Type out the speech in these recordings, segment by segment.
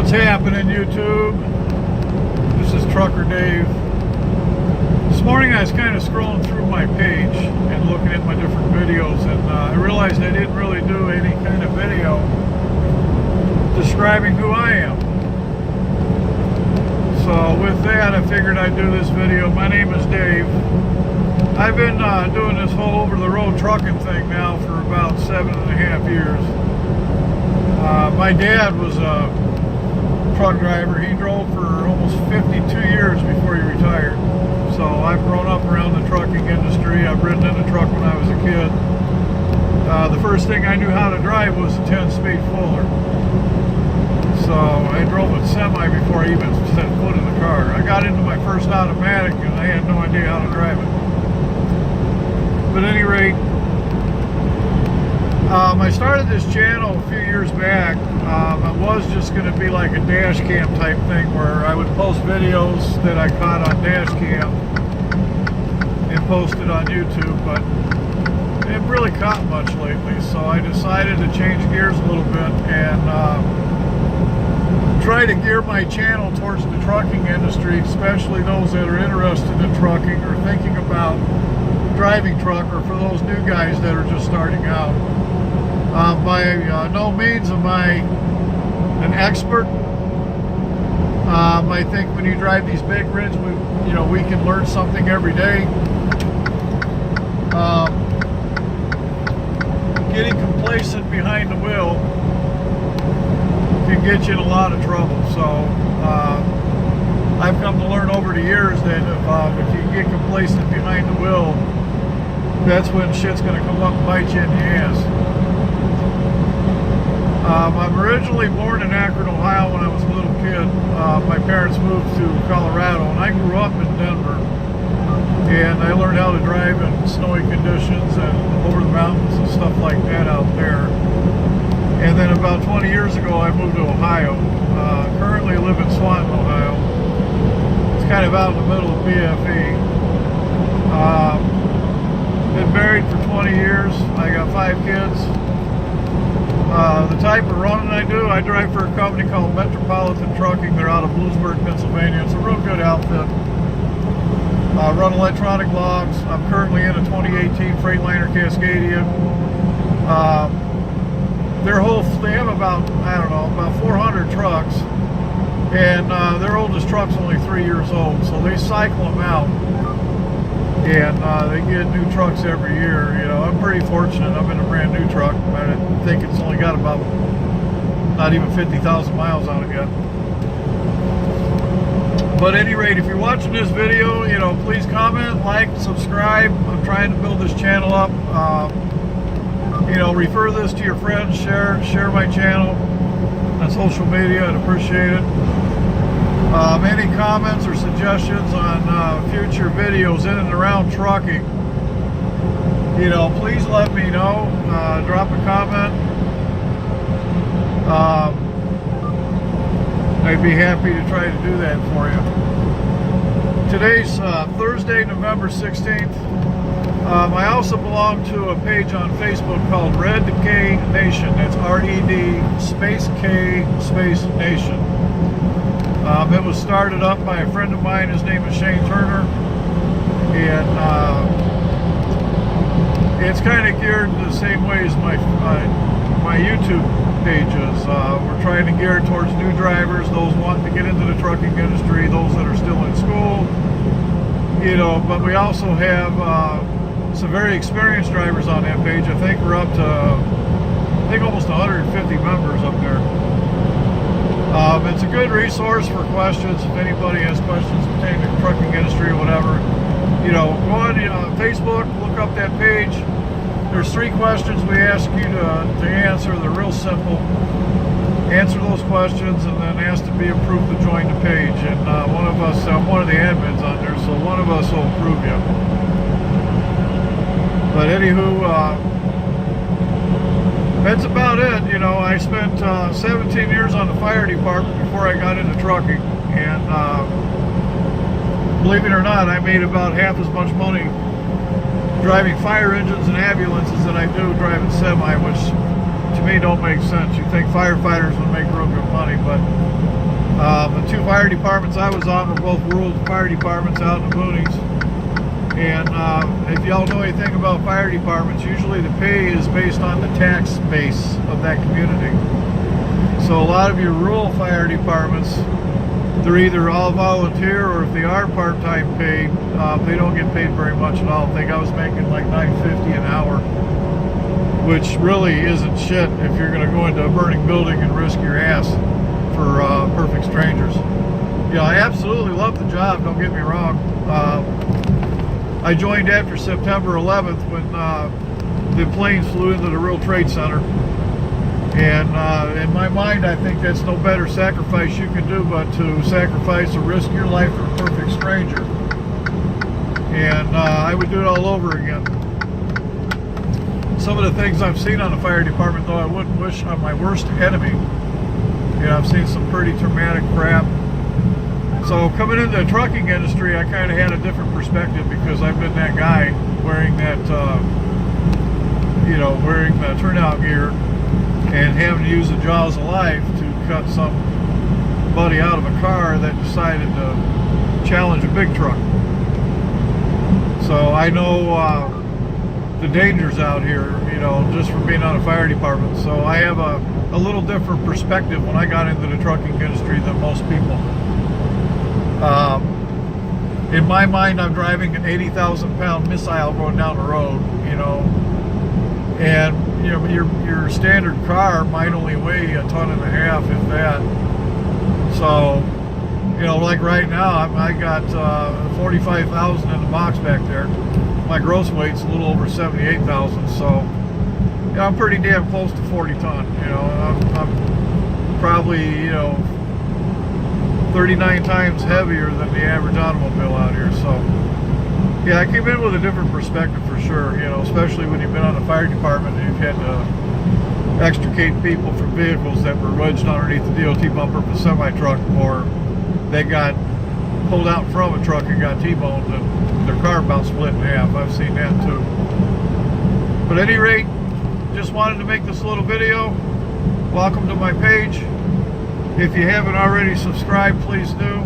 What's happening, YouTube? This is Trucker Dave. This morning I was kind of scrolling through my page and looking at my different videos, and I realized I didn't really do any kind of video describing who I am. So with that, I figured I'd do this video. My name is Dave. I've been doing this whole over-the-road trucking thing now for about 7.5 years. My dad was a truck driver. He drove for almost 52 years before he retired. So I've grown up around the trucking industry. I've ridden in a truck when I was a kid. The first thing I knew how to drive was a 10-speed Fuller. So I drove a semi before I even set foot in the car. I got into my first automatic and I had no idea how to drive it. But at any rate, I started this channel a few years back. It was just going to be like a dash cam type thing where I would post videos that I caught on dash cam and post it on YouTube, but it haven't really caught much lately, so I decided to change gears a little bit and try to gear my channel towards the trucking industry, especially those that are interested in trucking or thinking about driving truck, or for those new guys that are just starting out. By no means am I an expert. I think when you drive these big rigs, we can learn something every day. Getting complacent behind the wheel can get you in a lot of trouble. So I've come to learn over the years that if you get complacent behind the wheel, that's when shit's going to come up and bite you in the ass. I'm originally born in Akron, Ohio when I was a little kid. My parents moved to Colorado, and I grew up in Denver. And I learned how to drive in snowy conditions and over the mountains and stuff like that out there. And then about 20 years ago, I moved to Ohio. Currently live in Swanton, Ohio. It's kind of out in the middle of BFE. Been married for 20 years. I got 5 kids. The type of running I do, I drive for a company called Metropolitan Trucking. They're out of Bloomsburg, Pennsylvania. It's a real good outfit. Run electronic logs. I'm currently in a 2018 Freightliner Cascadia. They have about 400 trucks, and their oldest truck's only 3 years old, so they cycle them out, and they get new trucks every year. I'm pretty fortunate. I'm in a brand new truck. I think it's only got about not even 50,000 miles on it yet. But at any rate, if you're watching this video, please comment, like, subscribe. I'm trying to build this channel up. Refer this to your friends, share my channel on social media. I'd appreciate it. Any comments or suggestions on future videos in and around trucking, please let me know. Drop a comment. I'd be happy to try to do that for you. Today's Thursday, November 16th. I also belong to a page on Facebook called Red K Nation. That's R-E-D space K space Nation. It was started up by a friend of mine. His name is Shane Turner, and it's kind of geared the same way as my YouTube pages. We're trying to gear towards new drivers, those wanting to get into the trucking industry, those that are still in school. But we also have some very experienced drivers on that page. I think we're up to almost 150 members up there. It's a good resource for questions. If anybody has questions pertaining to the trucking industry or whatever, go on Facebook, look up that page. There's 3 questions we ask you to answer. They're real simple. Answer those questions and then ask to be approved to join the page. And I'm one of the admins on there, so one of us will approve you. But anywho, that's about it. I spent 17 years on the fire department before I got into trucking, and believe it or not, I made about half as much money driving fire engines and ambulances than I do driving semi, which to me don't make sense. You think firefighters would make real good money, but fire departments I was on were both rural fire departments out in the boonies. And if y'all know anything about fire departments, usually the pay is based on the tax base of that community. So a lot of your rural fire departments, they're either all volunteer, or if they are part-time paid, they don't get paid very much at all. I think I was making like $9.50 an hour, which really isn't shit if you're going to go into a burning building and risk your ass for perfect strangers. Yeah, I absolutely love the job, don't get me wrong. I joined after September 11th when the planes flew into the World Trade Center. And in my mind, I think that's no better sacrifice you can do but to sacrifice or risk your life for a perfect stranger. And I would do it all over again. Some of the things I've seen on the fire department, though, I wouldn't wish on my worst enemy. You know, I've seen some pretty traumatic crap. So coming into the trucking industry, I kind of had a different perspective because I've been that guy wearing that, wearing the turnout gear and having to use the jaws of life to cut somebody out of a car that decided to challenge a big truck. So I know the dangers out here, you know, just from being on a fire department. So I have a little different perspective when I got into the trucking industry than most people. In my mind, I'm driving an 80,000-pound missile going down the road, you know, and you know your standard car might only weigh 1.5 tons, if that. So, you know, like right now, I got 45,000 in the box back there. My gross weight's a little over 78,000, so yeah, I'm pretty damn close to 40 ton. You know, I'm probably, you know, 39 times heavier than the average automobile out here. So yeah, I came in with a different perspective for sure, you know, especially when you've been on the fire department and you've had to extricate people from vehicles that were wedged underneath the DOT bumper of a semi-truck, or they got pulled out from a truck and got T-boned and their car about split in half. I've seen that too. But at any rate, just wanted to make this little video. Welcome to my page. If you haven't already subscribed, please do.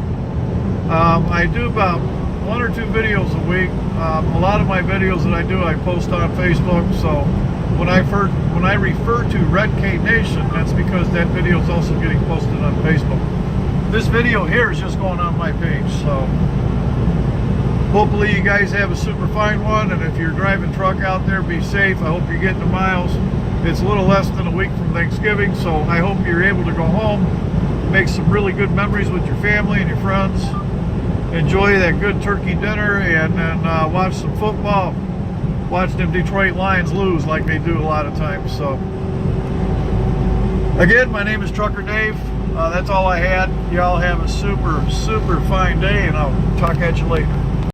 I do about 1 or 2 videos a week. A lot of my videos that I do, I post on Facebook. So when I refer to Red K Nation, that's because that video is also getting posted on Facebook. This video here is just going on my page. So hopefully you guys have a super fine one. And if you're driving truck out there, be safe. I hope you're getting the miles. It's a little less than a week from Thanksgiving, so I hope you're able to go home, make some really good memories with your family and your friends, enjoy that good turkey dinner, and then watch some football, watch them Detroit Lions lose like they do a lot of times. So again, my name is Trucker Dave. That's all I had. Y'all have a super fine day, and I'll talk at you later.